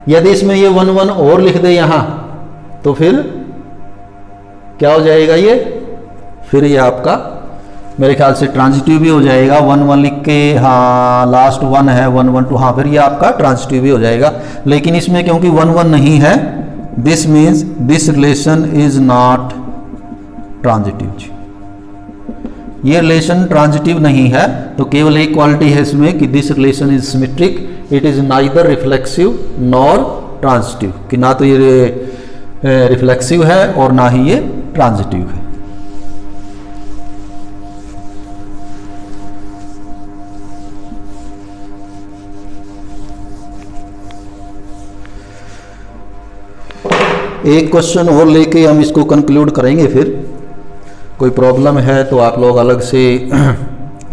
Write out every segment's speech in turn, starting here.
यदि इसमें ये 1 1 और लिख दे यहां तो फिर क्या हो जाएगा ये, फिर ये आपका मेरे ख्याल से ट्रांजिटिव भी हो जाएगा। 1 1 लिख के, हाँ लास्ट 1 है 1 1 2, हाँ फिर ये आपका ट्रांजिटिव भी हो जाएगा। लेकिन इसमें क्योंकि 1 1 नहीं है, this means this relation is not transitive. ये रिलेशन ट्रांजिटिव नहीं है, तो केवल एक क्वालिटी है इसमें कि this relation is symmetric, it is neither reflexive nor transitive, कि ना तो ये रिफ्लेक्सिव है और ना ही ये ट्रांजिटिव है। एक क्वेश्चन और लेके हम इसको कंक्लूड करेंगे। फिर कोई प्रॉब्लम है तो आप लोग अलग से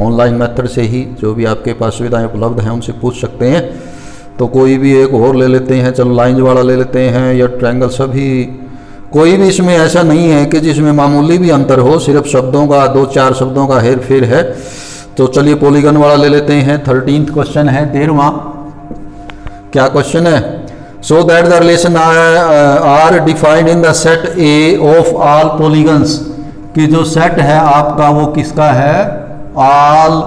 ऑनलाइन मेथड से ही जो भी आपके पास सुविधाएं उपलब्ध हैं उनसे पूछ सकते हैं। तो कोई भी एक और ले लेते हैं, चलो लाइन वाला ले लेते हैं या ट्रायंगल, सभी कोई भी इसमें ऐसा नहीं है कि जिसमें मामूली भी अंतर हो, सिर्फ शब्दों का 2-4 शब्दों का हेर फेर है। तो चलिए पॉलीगन वाला ले लेते हैं। 13th क्वेश्चन है, 13वां। क्या क्वेश्चन है? So that the relation are defined in the set A of all polygons, कि जो सेट है आपका वो किसका है? All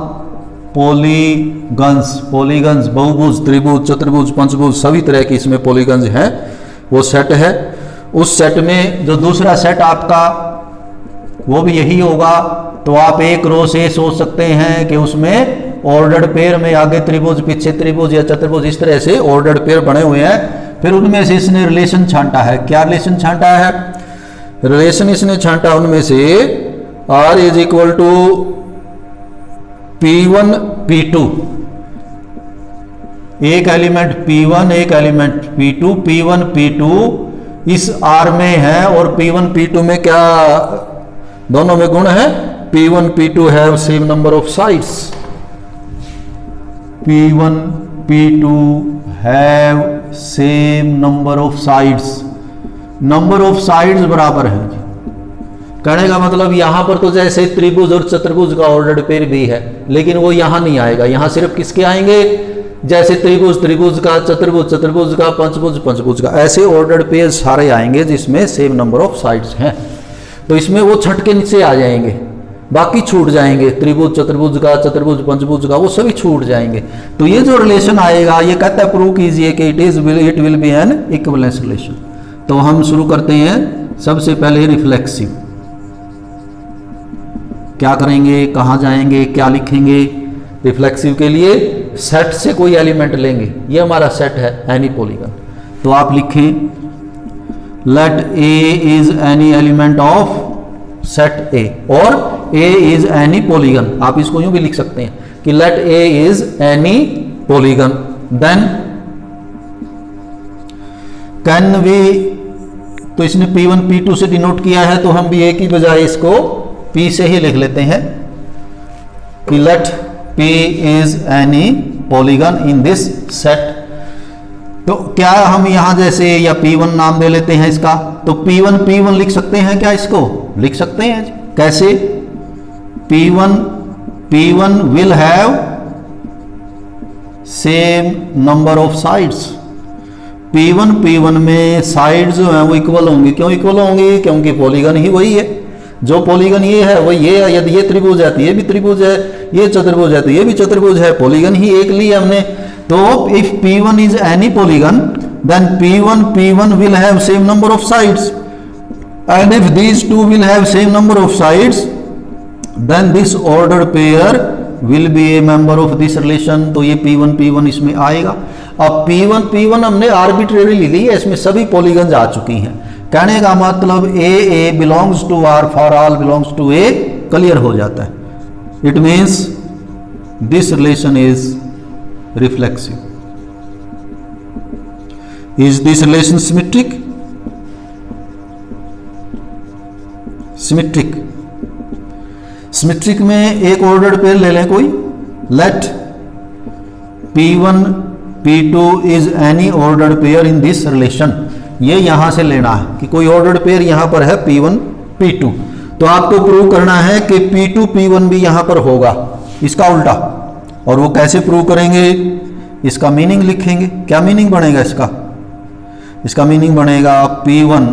polygons. पॉलीगन्स बहुभुज, त्रिभुज, चतुर्भुज, पंचभुज, सभी तरह की इसमें पॉलीगन्स हैं, वो सेट है। उस सेट में जो दूसरा सेट आपका वो भी यही होगा। तो आप एक रो से सोच सकते हैं कि उसमें ऑर्डर्ड पेयर में आगे त्रिभुज, पीछे त्रिभुज या चतुर्भुज, इस तरह से ऑर्डर्ड पेयर बने हुए हैं। फिर उनमें से इसने रिलेशन छांटा है। क्या रिलेशन छांटा है? रिलेशन इसने छांटा उनमें से R is equal to P1 P2, एक एलिमेंट P1 एक एलिमेंट P2, P1 P2 इस R में है और P1 P2 में क्या दोनों में गुण है? P1 P2 have same number of sides. P1 P2 have same number of sides. Number of sides बराबर है। कहने का मतलब यहां पर तो जैसे त्रिभुज और चतुर्भुज का ऑर्डर्ड पेयर भी है, लेकिन वो यहां नहीं आएगा। यहां सिर्फ किसके आएंगे? जैसे त्रिभुज त्रिभुज का, चतुर्भुज चतुर्भुज का, पंचभुज पंचभुज का, ऐसे ऑर्डर्ड पेयर सारे आएंगे जिसमें सेम नंबर ऑफ साइड्स हैं। तो इसमें वो छठ के नीचे आ जाएंगे, बाकी छूट जाएंगे। त्रिभुज चतुर्भुज का, चतुर्भुज पंचभुज का, वो सभी छूट जाएंगे। तो ये जो रिलेशन आएगा ये कहता है प्रूव कीजिए कि it will be N equivalence relation. तो हम शुरू करते हैं। सबसे पहले रिफ्लेक्सिव। क्या करेंगे, कहां जाएंगे, क्या लिखेंगे? रिफ्लेक्सिव के लिए सेट से कोई एलिमेंट लेंगे। ये हमारा सेट है एनी पॉलीगन। तो आप लिखें let A is any element of set A, और ए इज एनी पॉलीगन। आप इसको यूं भी लिख सकते हैं कि let A is any polygon. Then can we, तो इसने P1 P2 से डिनोट किया है, तो हम भी ए की बजाय इसको P से ही लिख लेते हैं कि let P is any polygon in this set. तो क्या हम यहां जैसे या P1 नाम दे लेते हैं इसका, तो P1 लिख सकते हैं क्या? इसको लिख सकते हैं। कैसे? P1 will have same number of sides. P1 में साइड जो है वो इक्वल होंगी। क्यों इक्वल होंगी? क्योंकि पॉलीगन ही वही है। जो पॉलीगन ये है वो ये है। यदि ये त्रिभुज है तो ये भी त्रिभुज है, ये चतुर्भुज है तो ये भी चतुर्भुज है। पॉलीगन ही एक लिया हमने। तो if P1 is any polygon then P1 will have same number of sides, and if these two will have same number of sides then this ordered pair will be a member of this relation. तो ये P1 इसमें आएगा। अब P1 हमने arbitrary ली है, इसमें सभी polygons आ चुकी हैं। कहने का मतलब A belongs to R for all belongs to A clear हो जाता है। It means this relation is reflexive. Is this relation symmetric? Symmetric. Symmetric में एक ऑर्डर्ड पेयर ले लें कोई। Let P1 P2 is any ordered pair in this relation. ये यहां से लेना है कि कोई ऑर्डर्ड पेयर यहां पर है P1 P2। तो आपको प्रूव करना है कि P2 P1 भी यहां पर होगा, इसका उल्टा। और वो कैसे प्रूव करेंगे? इसका मीनिंग लिखेंगे। क्या मीनिंग बनेगा इसका? इसका मीनिंग बनेगा P1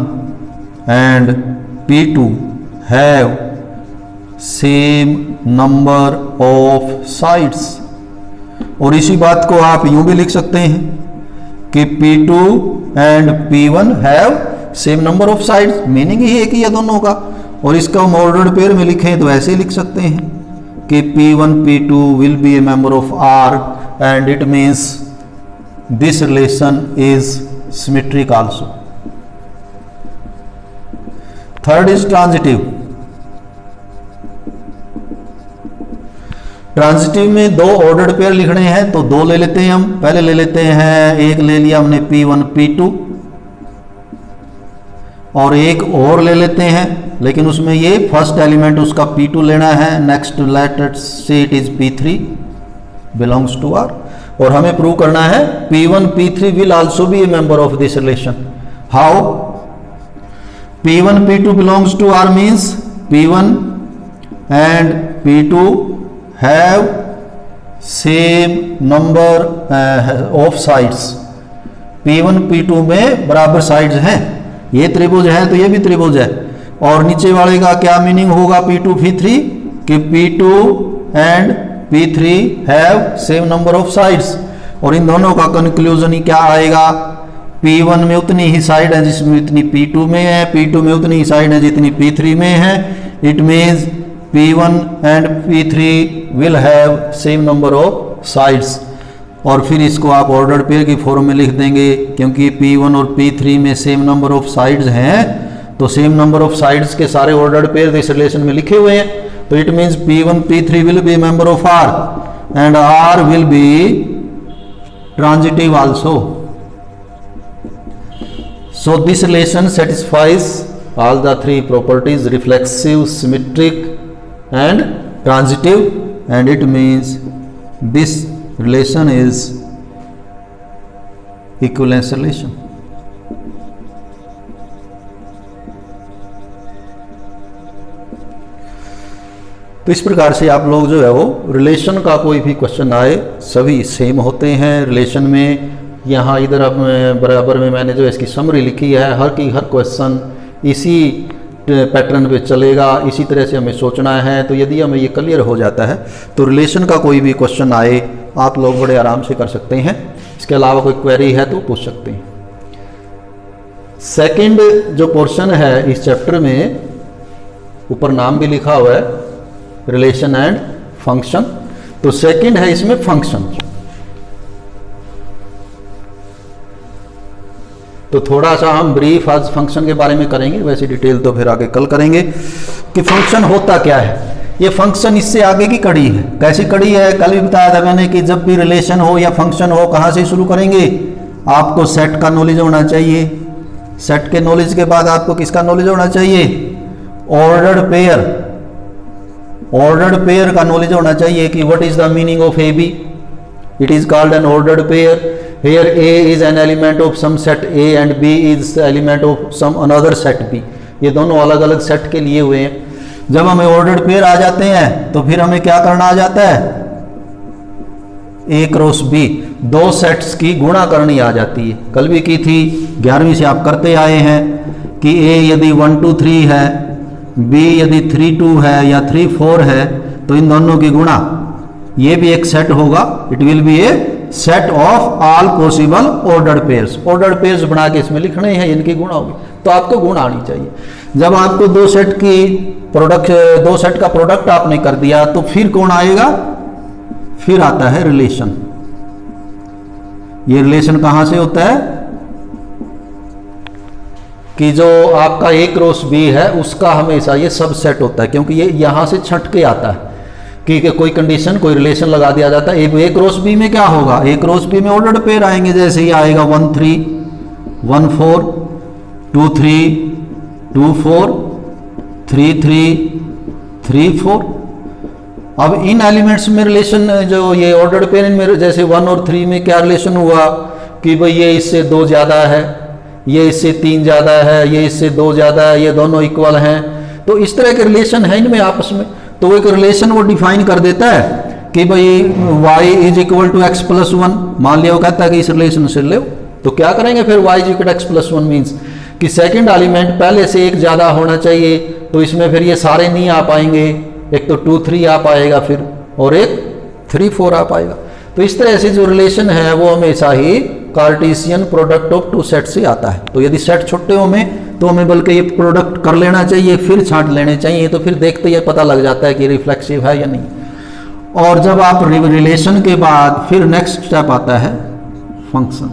and P2 have same number of sides. और इसी बात को आप यूं भी लिख सकते हैं कि P2 and P1 have same number of sides, meaning ही है कि ये दोनों का। और इसका हम ऑर्डर्ड पेयर में लिखें तो ऐसे लिख सकते हैं कि P1 P2 will be a member of R and it means this relation is symmetric also. Third is transitive. Transitive में दो ऑर्डर्ड पेयर लिखने हैं तो दो ले लेते हैं हम। पहले ले लेते हैं, एक ले लिया हमने P1 P2 और एक और ले लेते हैं, लेकिन उसमें ये फर्स्ट एलिमेंट उसका P2 लेना है। Next let us say it is P3 belongs to R और हमें प्रूव करना है P1 P3 will also be a member of this relation. How? P1 P2 belongs to R means P1 and P2 have same number of sides. P1 P2 में बराबर sides हैं, ये त्रिभुज है तो ये भी त्रिभुज है। और नीचे वाले का क्या मीनिंग होगा P2 P3 कि P2 and P3 have same number of sides. और इन दोनों का कंक्लूजन ही क्या आएगा? P1 में उतनी ही साइड है जिसमें इतनी P2 में है, P2 में उतनी ही साइड है जितनी P3 में है। It means P1 and P3 will have same number of sides. और फिर इसको आप ऑर्डर्ड पेयर की फॉर्म में लिख देंगे, क्योंकि P1 और P3 में सेम नंबर ऑफ साइड्स हैं तो सेम नंबर ऑफ साइड्स के सारे ऑर्डर्ड पेयर इस रिलेशन में लिखे हुए हैं। तो it means P1 P3 will be member of R and R will be transitive also. So this relation satisfies all the three properties: reflexive, symmetric and transitive, and it means this relation is equivalence relation. तो इस प्रकार से आप लोग जो है वो relation का कोई भी क्वेश्चन आए सभी सेम होते हैं। रिलेशन में यहाँ इधर अब बराबर में मैंने जो इसकी समरी लिखी है, हर क्वेश्चन इसी पैटर्न पे चलेगा, इसी तरह से हमें सोचना है। तो यदि हमें ये क्लियर हो जाता है तो रिलेशन का कोई भी क्वेश्चन आए आप लोग बड़े आराम से कर सकते हैं। इसके अलावा कोई क्वेरी है तो पूछ सकते हैं। सेकंड जो पोर्शन है इस चैप्टर में, ऊपर नाम भी लिखा हुआ है, रिलेशन एंड फंक्शन। तो सेकंड है इसमें फंक्शन। तो थोड़ा सा हम ब्रीफ आज फंक्शन के बारे में करेंगे, वैसे डिटेल तो फिर आगे कल करेंगे कि फंक्शन होता क्या है। ये फंक्शन इससे आगे की कड़ी है। कैसी कड़ी है? कल भी बताया था मैंने कि जब भी रिलेशन हो या फंक्शन हो, कहाँ से शुरू करेंगे? आपको सेट का नॉलेज होना चाहिए। सेट के नॉलेज के बाद आपको किसका नॉलेज होना चाहिए? Ordered pair. ऑर्डर्ड पेयर का नॉलेज होना चाहिए कि what is the meaning of A B. It is called an ordered pair. Here A is an element of some set A and B is the element of some another set B. ये दोनों अलग अलग set के लिए हुए हैं। जब हमें ऑर्डर्ड पेयर आ जाते हैं तो फिर हमें क्या करना आ जाता है? A क्रॉस B, दो सेट्स की गुणा करनी आ जाती है। कल भी की थी, 11वीं से आप करते आए हैं कि A यदि 1 2 3 है, B यदि 3 2 है या 3 4 है तो इन दोनों की गुणा, ये भी एक सेट होगा। It will be A set of all possible ordered pairs. Ordered pairs बना के इसमें लिखने हैं, इनकी गुणा होगी। तो आपको गुण आनी चाहिए। जब आपको दो सेट का प्रोडक्ट आपने कर दिया तो फिर कौन आएगा? फिर आता है रिलेशन। ये रिलेशन कहां से होता है कि जो आपका A क्रॉस B है उसका हमेशा ये सबसेट होता है, क्योंकि ये यहां से छट के आता है कि कोई कंडीशन, कोई रिलेशन लगा दिया जाता है। A क्रॉस B में क्या होगा? A क्रॉस B में ऑर्डर्ड पेयर आएंगे। जैसे ही आएगा 1 3 1 4 2 3 2 4 3 3 3 4। अब इन एलिमेंट्स में रिलेशन जो ये ऑर्डर्ड पेयर इनमें जैसे 1 और 3 में क्या रिलेशन हुआ कि भाई ये इससे 2 ज़्यादा है, ये इससे 3 ज़्यादा है, ये इससे 2 ज़्यादा है, ये दोनों इक्वल हैं। तो इस तरह के रिलेशन है इनमें आपस में। तो एक रिलेशन वो डिफाइन कर देता है कि भाई y is equal to x plus 1। मान लिया वो कहता है कि इस रिलेशन से लो तो क्या करेंगे फिर y is equal x plus 1 means कि सेकंड एलिमेंट पहले से एक ज़्यादा होना चाहिए, तो इसमें फिर ये सारे नहीं आ पाएंगे, एक तो 2 3 आ पाएगा फिर और एक 3 4 आ पाएगा। तो इस तरह से जो रिलेशन है वो हमेशा ही Cartesian product of two set से आता है। तो यदि सेट छोटे हो में तो हमें बल्कि ये प्रोडक्ट कर लेना चाहिए, फिर छांट लेने चाहिए, तो फिर देखते ही पता लग जाता है कि रिफ्लेक्सिव है या नहीं। और जब आप रिलेशन के बाद फिर नेक्स्ट स्टेप आता है फंक्शन।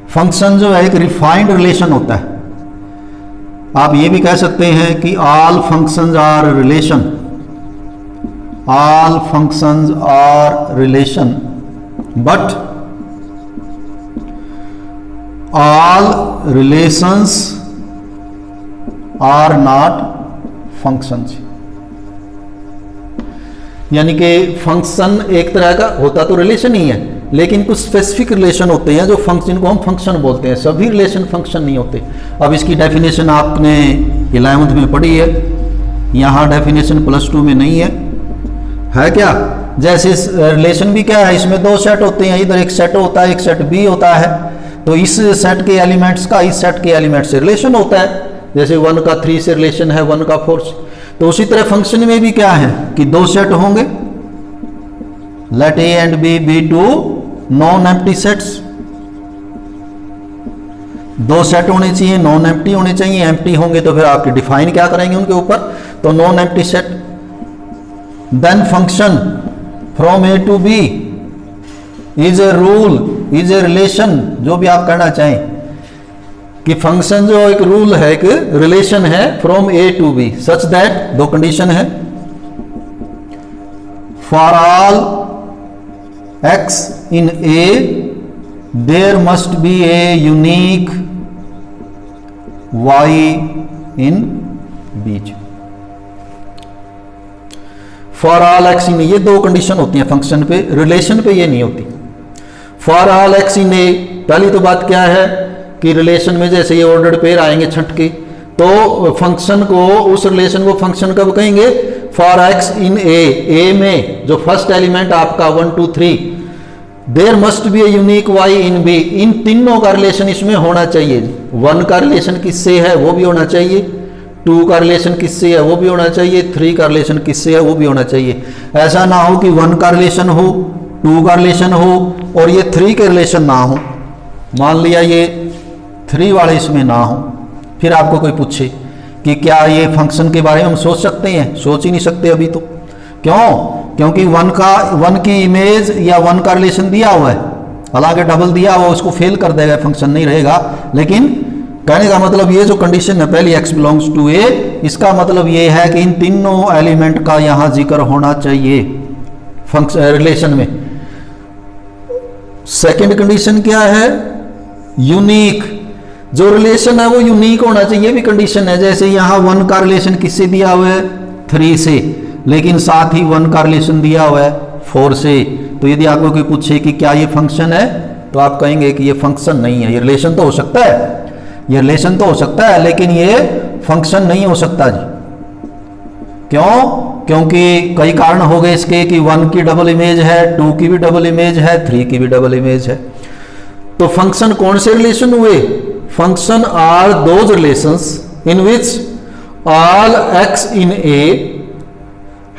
फंक्शन जो है एक रिफाइंड रिलेशन होता है। आप ये भी कह सकते हैं कि all functions are relation, all functions are relation but all relations are not functions। यानी कि फंक्शन एक तरह का होता तो रिलेशन ही है, लेकिन कुछ स्पेसिफिक रिलेशन होते हैं जो फंक्शन को हम फंक्शन बोलते हैं, सभी रिलेशन फंक्शन नहीं होते। अब इसकी डेफिनेशन आपने 11th में पढ़ी है, यहाँ डेफिनेशन +2 में नहीं है क्या? जैसे रिलेशन भी क्या है, इसमें दो सेट होते हैं, इधर एक सेट होता है, एक सेट बी होता है, तो इस सेट के एलिमेंट्स का इस सेट के एलिमेंट से रिलेशन होता है। जैसे 1 का 3 से रिलेशन है, 1 का 4 से। तो उसी तरह फंक्शन में भी क्या है कि दो सेट होंगे, let A and B be two non empty sets. दो सेट होने चाहिए, नॉन एम्प्टी होने चाहिए। एम्प्टी होंगे तो फिर आपके डिफाइन क्या करेंगे उनके ऊपर, तो non empty set. Then function from A to B is a rule, is a relation, जो भी आप कहना चाहें कि फंक्शन जो एक रूल है, एक रिलेशन है from A to B, such that, दो कंडीशन है, for all x in A there must be a unique y in B. For all x in A, ये दो कंडीशन होती हैं फंक्शन पे, रिलेशन पे ये नहीं होती। फॉर ऑल एक्स इन ए, पहली तो बात क्या है कि रिलेशन में जैसे ये ऑर्डर्ड पेयर आएंगे छठ के, तो फंक्शन को, उस रिलेशन को फंक्शन कब कहेंगे, फॉर एक्स इन ए में जो फर्स्ट एलिमेंट आपका 1 2 3, there must be a unique y in B, इन तीनों का रिलेशन इसमें होना चाहिए। 1 का रिलेशन किससे है वो भी होना चाहिए, 2 का रिलेशन किससे है वो भी होना चाहिए, 3 का रिलेशन किससे है वो भी होना चाहिए। ऐसा ना हो कि 1 का रिलेशन हो, 2 का रिलेशन हो और ये 3 के रिलेशन ना हो। मान लिया ये 3 वाले इसमें ना हो, फिर आपको कोई पूछे कि क्या ये फंक्शन के बारे में हम सोच सकते हैं, सोच ही नहीं सकते अभी तो। क्यों? क्योंकि 1 की इमेज या 1 का रिलेशन दिया हुआ है, हालांकि डबल दिया हुआ उसको फेल कर देगा, फंक्शन नहीं रहेगा। लेकिन कहने का मतलब ये जो कंडीशन है पहली x बिलोंग्स टू a, इसका मतलब ये है कि इन तीनों एलिमेंट का यहां जिक्र होना चाहिए फंक्शन रिलेशन में। सेकंड कंडीशन क्या है, यूनिक, जो रिलेशन है वो यूनिक होना चाहिए, ये भी कंडीशन है। जैसे यहां 1 का रिलेशन किससे दिया हुआ है, 3 से, लेकिन साथ ही 1 का रिलेशन दिया हुआ है 4 से। तो यदि आपको कोई पूछे कि क्या ये फंक्शन है, तो आप कहेंगे कि ये फंक्शन नहीं है। ये रिलेशन तो हो सकता है, ये रिलेशन तो हो सकता है, लेकिन ये फंक्शन नहीं हो सकता जी। क्यों? क्योंकि कई कारण हो गए इसके कि 1 की डबल इमेज है, 2 की भी डबल इमेज है, 3 की भी डबल इमेज है। तो फंक्शन कौन से रिलेशन हुए, function are those relations in which all x in A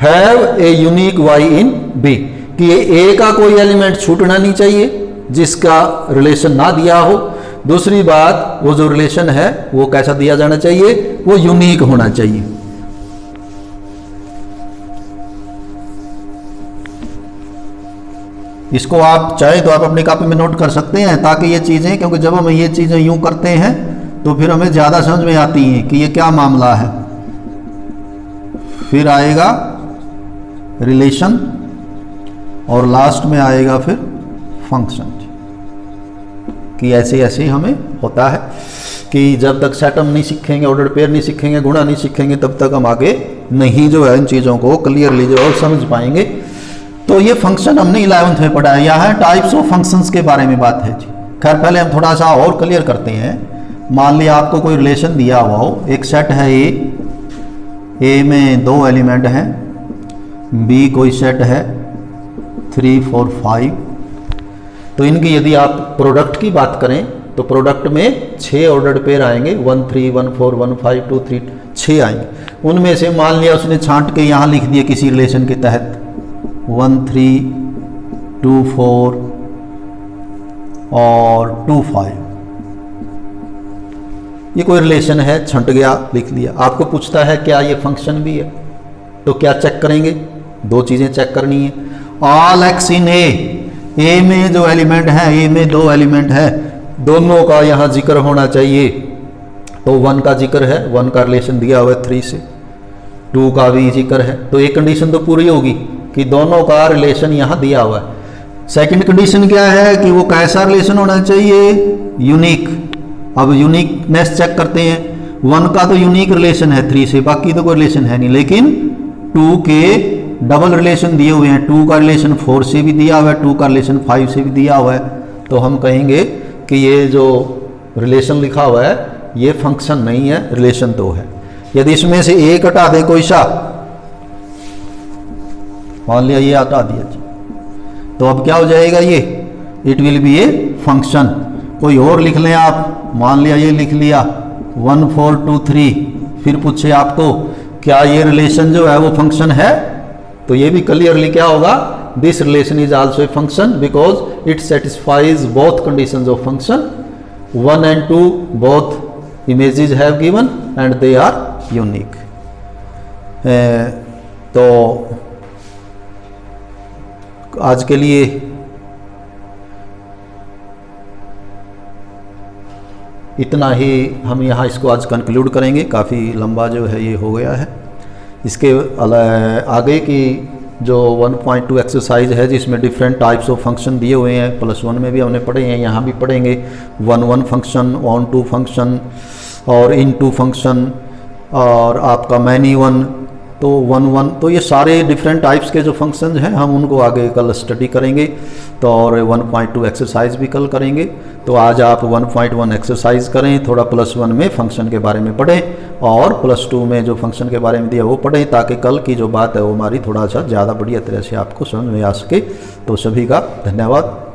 have a unique y in B, कि ए का कोई एलिमेंट छूटना नहीं चाहिए जिसका रिलेशन ना दिया हो। दूसरी बात, वो जो रिलेशन है वो कैसा दिया जाना चाहिए, वो यूनिक होना चाहिए। इसको आप चाहे तो आप अपनी कॉपी में नोट कर सकते हैं, ताकि ये चीजें, क्योंकि जब हम ये चीजें यूं करते हैं तो फिर हमें ज्यादा समझ में आती हैं कि ये क्या मामला है। फिर आएगा रिलेशन और लास्ट में आएगा फिर फंक्शन, कि ऐसे ऐसे हमें होता है कि जब तक सेट हम नहीं सीखेंगे, ऑर्डर पेयर नहीं सीखेंगे, गुणा नहीं सीखेंगे, तब तक हम आगे नहीं जो है इन चीज़ों को क्लियरली जो है समझ पाएंगे। तो ये फंक्शन हमने 11th में पढ़ा है। यहाँ टाइप्स ऑफ फंक्शंस के बारे में बात है जी। खैर पहले हम थोड़ा सा और क्लियर करते हैं। मान लिया आपको कोई रिलेशन दिया हुआ हो, एक सेट है ए में 2 एलिमेंट हैं, बी कोई सेट है 3 4 5, तो इनकी यदि आप प्रोडक्ट की बात करें तो प्रोडक्ट में 6 ऑर्डर्ड पेयर आएंगे, 1 3 1 4 1 5 2 3, 6 आएंगे। उनमें से मान लिया उसने छांट के यहाँ लिख दिया किसी रिलेशन के तहत 1 3 2 4 और 2 5, ये कोई रिलेशन है, छंट गया लिख लिया। आपको पूछता है क्या ये फंक्शन भी है, तो क्या चेक करेंगे? 2 चीज़ें चेक करनी है। ऑल एक्स इन ए में जो एलिमेंट है, ए में 2 एलिमेंट है, दोनों का यहाँ जिक्र होना चाहिए। तो 1 का जिक्र है, 1 का रिलेशन दिया हुआ है 3 से, 2 का भी जिक्र है, तो एक कंडीशन तो पूरी होगी कि दोनों का रिलेशन यहाँ दिया हुआ है। सेकंड कंडीशन क्या है कि वो कैसा रिलेशन होना चाहिए? यूनिक। अब यूनिकनेस चेक करते हैं। 1 का तो यूनिक रिलेशन है 3 से, बाकी तो कोई रिलेशन है नहीं, लेकिन 2 के डबल रिलेशन दिए हुए हैं। 2 का रिलेशन 4 से भी दिया हुआ है, 2 का रिलेशन 5 से भी दिया हुआ है, तो हम कहेंगे कि ये जो रिलेशन लिखा हुआ है ये फंक्शन नहीं है, रिलेशन तो है। यदि इसमें से एक हटा दें कोई सा, मान लिया ये हटा दिया, तो अब क्या हो जाएगा? ये it will be a function. कोई और लिख लें आप, मान लिया ये लिख लिया 1 4 2 3, फिर पूछे आपको क्या ये रिलेशन जो है वो फंक्शन है, तो ये भी क्लियरली क्या होगा? This relation is also a function because it satisfies both conditions of function. 1 and 2 both images have given and they are unique। तो आज के लिए इतना ही हम यहाँ इसको आज कंक्लूड करेंगे, काफ़ी लंबा जो है ये हो गया है। इसके आगे की जो 1.2 एक्सरसाइज है जिसमें डिफरेंट टाइप्स ऑफ फंक्शन दिए हुए हैं, +1 में भी हमने पढ़े हैं, यहाँ भी पढ़ेंगे। 1 1 फंक्शन, ऑन टू फंक्शन और इन टू फंक्शन और आपका मैनी वन, तो 1 1, तो ये सारे डिफरेंट टाइप्स के जो फंक्शंस हैं हम उनको आगे कल स्टडी करेंगे। तो और 1.2 एक्सरसाइज भी कल करेंगे। तो आज आप 1.1 एक्सरसाइज करें, थोड़ा +1 में फंक्शन के बारे में पढ़ें और +2 में जो फंक्शन के बारे में दिया वो पढ़ें, ताकि कल की जो बात है वो हमारी थोड़ा सा ज़्यादा बढ़िया तरह से आपको समझ में आ सके। तो सभी का धन्यवाद।